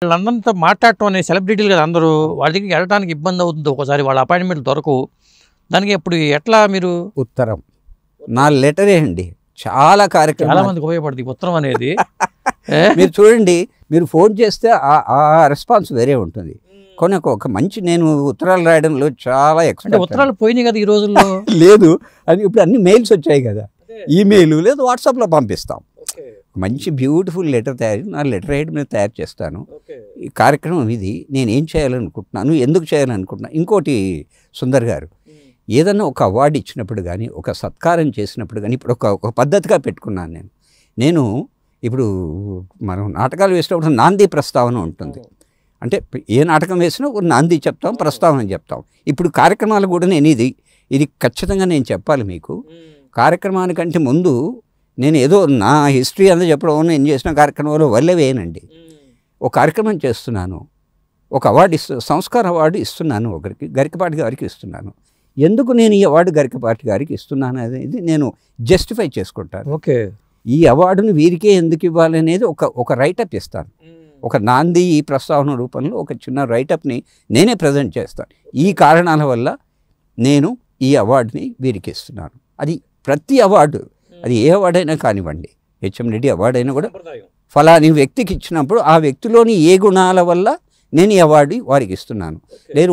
వాళ్ళందరితో మాట్లాడటం అనే సెలబ్రిటీలు కదా అందరూ, వాళ్ళ దగ్గరికి వెళ్ళడానికి ఇబ్బంది అవుతుంది ఒకసారి, వాళ్ళ అపాయింట్మెంట్లు దొరకవు. దానికి ఇప్పుడు ఎట్లా మీరు ఉత్తరం నా లెటరే అండి చాలా చాలా కార్యక్రమాలు మందికి ఉపయోగపడుతుంది ఉత్తరం అనేది. మీరు చూడండి, మీరు ఫోన్ చేస్తే ఆ రెస్పాన్స్ వేరే ఉంటుంది. కొన్ని ఒక మంచి నేను ఉత్తరాలు రాయడంలో చాలా అంటే ఎక్స్పర్ట్. ఉత్తరాలు పోయినాయి కదా ఈ రోజుల్లో. లేదు అని ఇప్పుడు అన్ని మెయిల్స్ వచ్చాయి కదా, ఈమెయిల్ లేదు వాట్సాప్లో పంపిస్తాం. మంచి బ్యూటిఫుల్ లెటర్ నా లెటర్ హెడ్ మీద తయారు చేస్తాను. ఈ కార్యక్రమం ఇది నేను ఏం చేయాలనుకుంటున్నాను, ఎందుకు చేయాలనుకుంటున్నాను. ఇంకోటి సుందర్ గారు, ఏదన్నా ఒక అవార్డు ఇచ్చినప్పుడు కానీ ఒక సత్కారం చేసినప్పుడు కానీ ఇప్పుడు ఒక పద్ధతిగా పెట్టుకున్నాను నేను ఇప్పుడు మనం నాటకాలు వేసినప్పుడు నాంది ప్రస్తావన ఉంటుంది. అంటే ఏ నాటకం వేసినా ఒక నాంది చెప్తాం, ప్రస్తావన చెప్తాం. ఇప్పుడు కార్యక్రమాలు కూడా నేను ఇది ఖచ్చితంగా నేను చెప్పాలి మీకు. కార్యక్రమానికంటే ముందు నేను ఏదో నా హిస్టరీ అంతా చెప్పడం, నేను చేసిన కార్యక్రమంలో వల్లే వేయనండి. ఒక కార్యక్రమం చేస్తున్నాను, ఒక అవార్డు సంస్కార అవార్డు ఇస్తున్నాను ఒకరికి, గరికపాటి గారికి ఇస్తున్నాను. ఎందుకు నేను ఈ అవార్డు గరికపాటి గారికి ఇస్తున్నాను అనేది నేను జస్టిఫై చేసుకుంటాను. ఓకే, ఈ అవార్డును వీరికే ఎందుకు ఇవ్వాలనేది ఒక రైటప్ ఇస్తాను. ఒక నాంది ఈ ప్రస్తావన రూపంలో ఒక చిన్న రైటప్ని నేనే ప్రజెంట్ చేస్తాను. ఈ కారణాల వల్ల నేను ఈ అవార్డుని వీరికి ఇస్తున్నాను. అది ప్రతి అవార్డు, అది ఏ అవార్డు అయినా కానివ్వండి, హెచ్ఎం రెడ్డి అవార్డు అయినా కూడా ఫలాని వ్యక్తికి ఇచ్చినప్పుడు ఆ వ్యక్తిలోని ఏ గుణాల వల్ల నేను ఈ అవార్డు వారికి ఇస్తున్నాను. లేదు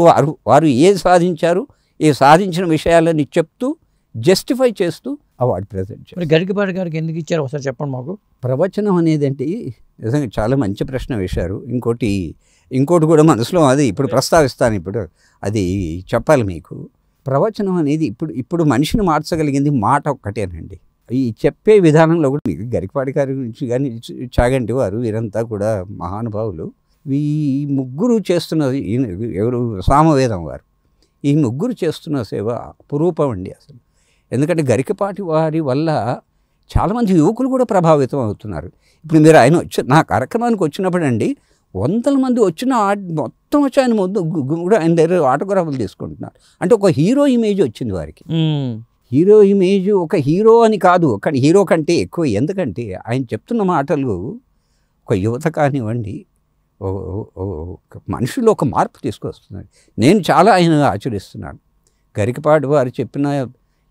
వారు ఏది సాధించారు, ఏ సాధించిన విషయాలని చెప్తూ జస్టిఫై చేస్తూ అవార్డు ప్రజెంట్ చేస్తారు. గరికపాటి గారికి ఎందుకు ఇచ్చారు ఒకసారి చెప్పండి మాకు. ప్రవచనం అనేది అంటే నిజంగా చాలా మంచి ప్రశ్న వేశారు. ఇంకోటి కూడా మనసులో అది ఇప్పుడు ప్రస్తావిస్తాను. ఇప్పుడు అది చెప్పాలి మీకు. ప్రవచనం అనేది ఇప్పుడు మనిషిని మార్చగలిగింది మాట ఒక్కటేనండి. ఈ చెప్పే విధానంలో కూడా మీకు గరికపాటి గారి గురించి కానీ చాగంటి వారు వీరంతా కూడా మహానుభావులు. ఈ ముగ్గురు చేస్తున్నది ఎవరు, సామవేదం వారు, ఈ ముగ్గురు చేస్తున్న సేవ అపురూపం అండి అసలు. ఎందుకంటే గరికపాటి వారి వల్ల చాలామంది యువకులు కూడా ప్రభావితం అవుతున్నారు. ఇప్పుడు మీరు ఆయన నా కార్యక్రమానికి వచ్చినప్పుడు అండి 100 మంది వచ్చిన మొత్తం వచ్చి ఆయన ముందు కూడా ఆయన దగ్గర ఆటోగ్రాఫ్లు తీసుకుంటున్నారు. అంటే ఒక హీరో ఇమేజ్ వచ్చింది వారికి. హీరో ఇమేజ్ ఒక హీరో అని కాదు, కానీ హీరో కంటే ఎక్కువ. ఎందుకంటే ఆయన చెప్తున్న మాటలు ఒక యువత కానివ్వండి, మనుషుల్లో ఒక మార్పు తీసుకొస్తున్నాడు. నేను చాలా ఆయన ఆచరిస్తున్నాను. గరికపాటి వారు చెప్పిన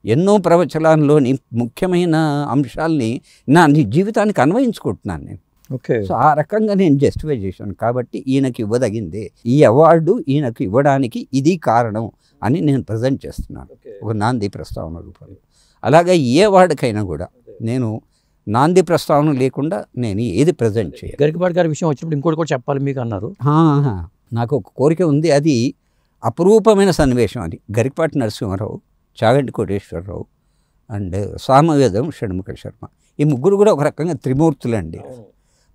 ఎన్నో ప్రవచనాల్లోని ముఖ్యమైన అంశాలని నా జీవితానికి అన్వయించుకుంటున్నాను నేను. ఓకే, సో ఆ రకంగా నేను జస్టిఫై చేశాను. కాబట్టి ఈయనకి ఇవ్వదగిందే, ఈ అవార్డు ఈయనకు ఇవ్వడానికి ఇది కారణం అని నేను ప్రజెంట్ చేస్తున్నాను ఒక నాంది ప్రస్తావన రూపంలో. అలాగే ఏ అవార్డుకైనా కూడా నేను నాంది ప్రస్తావన లేకుండా నేను ఏది ప్రజెంట్ చేయాలి. గరికపాటి గారి విషయం వచ్చినప్పుడు ఇంకోటి కూడా చెప్పాలి మీకు అన్నారు. నాకు ఒక కోరిక ఉంది, అది అపురూపమైన సన్నివేశం. అది గరికపాటి నరసింహారావు, చాగంటి కోటేశ్వరరావు అండ్ సామవేదం షణ్ముఖ శర్మ. ఈ ముగ్గురు కూడా ఒక రకంగా త్రిమూర్తులు అండి,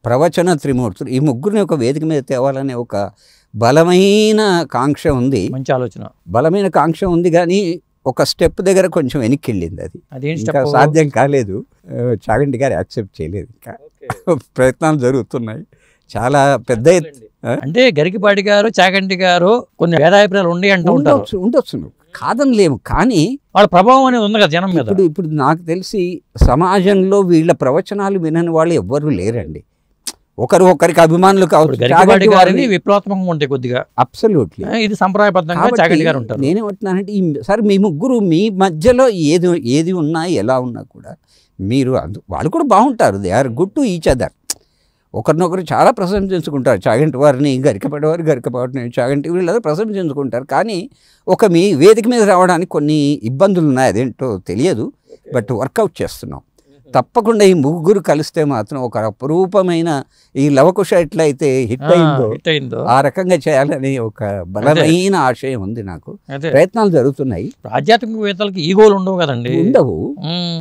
ప్రవచన త్రిమూర్తులు. ఈ ముగ్గురిని ఒక వేదిక మీద తేవాలనే ఒక బలమైన కాంక్ష ఉంది. మంచి ఆలోచన, బలమైన కాంక్ష ఉంది. కానీ ఒక స్టెప్ దగ్గర కొంచెం వెనక్కి వెళ్ళింది. అది ఇంకా సాధ్యం కాలేదు. చాగంటి గారు యాక్సెప్ట్ చేయలేదు. ఇంకా ప్రయత్నాలు జరుగుతున్నాయి చాలా పెద్ద. అంటే గరికపాటి గారు, చాగంటి గారు కొన్ని భేదాభిప్రాయాలు ఉండి అంటూ ఉండొచ్చు, కాదని లేవు. కానీ వాళ్ళ ప్రభావం అనేది ఉంది కదా జనం మీద. ఇప్పుడు నాకు తెలిసి సమాజంలో వీళ్ళ ప్రవచనాలు వినని వాళ్ళు ఎవ్వరూ లేరండి. ఒకరికి అభిమానులు కావచ్చు. గరికపాటి గారిని విప్లవాత్మకంగా ఉంటాయి కొద్దిగా. అబ్సల్యూట్లీ, ఇది సంప్రదాయబద్ధంగా చాగంటి గారు ఉంటారు. నేనేమంటున్నానంటే సరే మీ ముగ్గురు మీ మధ్యలో ఏది ఉన్నా ఎలా ఉన్నా కూడా మీరు వాళ్ళు కూడా బాగుంటారు. They are good to each other. ఒకరినొకరు చాలా ప్రశంసించుకుంటారు. చాగంటి వారిని గరికపాటి వారు, గరికపాటిని చాగంటి, వీళ్ళందరూ ప్రశంసించుకుంటారు. కానీ మీ వేదిక మీద రావడానికి కొన్ని ఇబ్బందులు ఉన్నాయి, అదేంటో తెలియదు. బట్ వర్కౌట్ చేస్తున్నాం. తప్పకుండా ఈ ముగ్గురు కలిస్తే మాత్రం ఒక అపురూపమైన ఈ లవకుశ ఎట్లయితే హిట్ అయిందో ఆ రకంగా చేయాలని ఒక బలమైన ఆశయం ఉంది నాకు. ప్రయత్నాలు జరుగుతున్నాయి. ఆధ్యాత్మికవేత్తలకి ఈగోలు ఉండవు కదండి, ఉండవు.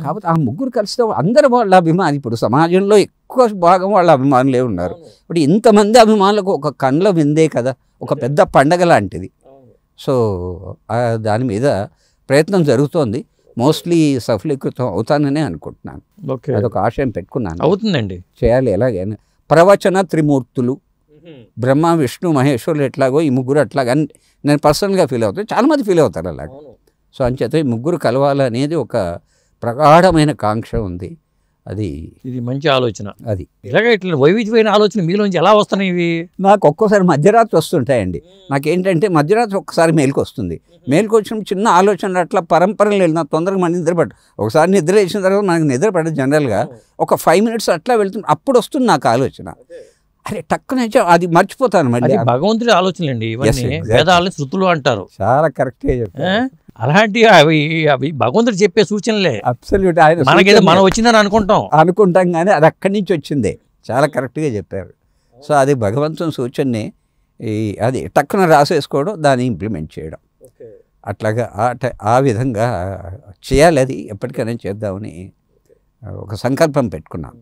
కాబట్టి ఆ ముగ్గురు కలిస్తే అందరూ వాళ్ళ అభిమాని. ఇప్పుడు సమాజంలో ఎక్కువ భాగం వాళ్ళ అభిమానులే ఉన్నారు. ఇప్పుడు ఇంతమంది అభిమానులకు ఒక కండ్ల విందే కదా, ఒక పెద్ద పండగ లాంటిది. సో దాని మీద ప్రయత్నం జరుగుతోంది. మోస్ట్లీ సఫలీకృతం అవుతాననే అనుకుంటున్నాను. అదొక ఆశయం పెట్టుకున్నాను. అవుతుందండి, చేయాలి. ఎలాగైనా ప్రవచన త్రిమూర్తులు బ్రహ్మ విష్ణు మహేశ్వరులు ఎట్లాగో ఈ ముగ్గురు అట్లాగా నేను పర్సనల్గా ఫీల్ అవుతాను. చాలామంది ఫీల్ అవుతారు అలాగా. సో అంచేత ఈ ముగ్గురు కలవాలనేది ఒక ప్రగాఢమైన కాంక్ష ఉంది. అది ఇది మంచి ఆలోచన. అది ఇలాగే ఇట్లా వైవిధ్యమైన ఆలోచన మీలోంచి ఎలా వస్తున్నాయి ఇవి? నాకు ఒక్కోసారి మధ్యరాత్రి వస్తుంటాయండి. నాకేంటంటే మధ్యరాత్రి ఒక్కసారి మేలుకు వస్తుంది. మేలుకు వచ్చినప్పుడు చిన్న ఆలోచనలు అట్లా పరంపరలు వెళ్ళిన తొందరగా మన నిద్ర పట్టు. ఒకసారి నిద్ర వేసిన తర్వాత మనకు నిద్ర పడదు జనరల్గా. ఒక 5 minutes అట్లా వెళ్తుంది, అప్పుడు వస్తుంది నాకు ఆలోచన. అరే టక్కున అది మర్చిపోతాను మళ్ళీ. అది భగవంతుడి ఆలోచనలండి ఇవన్నీ. exactly. వేదాలని శృతులు అంటారు. చాలా కరెక్ట్గా చెప్పారు. అలాంటి అవి భగవంతుడు చెప్పే సూచనలే. అబ్సల్యూట్. ఆయన మనకేదో మనం వచ్చిందని అనుకుంటాం కానీ అది అక్కడి నుంచి వచ్చిందే. చాలా కరెక్ట్గా చెప్పారు. సో అది భగవంతుని సూచనని అది టక్కున రాసేసుకోవడం, దాన్ని ఇంప్లిమెంట్ చేయడం, అట్లాగా ఆ విధంగా చేయాలి. అది ఎప్పటికైనా చేద్దామని ఒక సంకల్పం పెట్టుకున్నాను.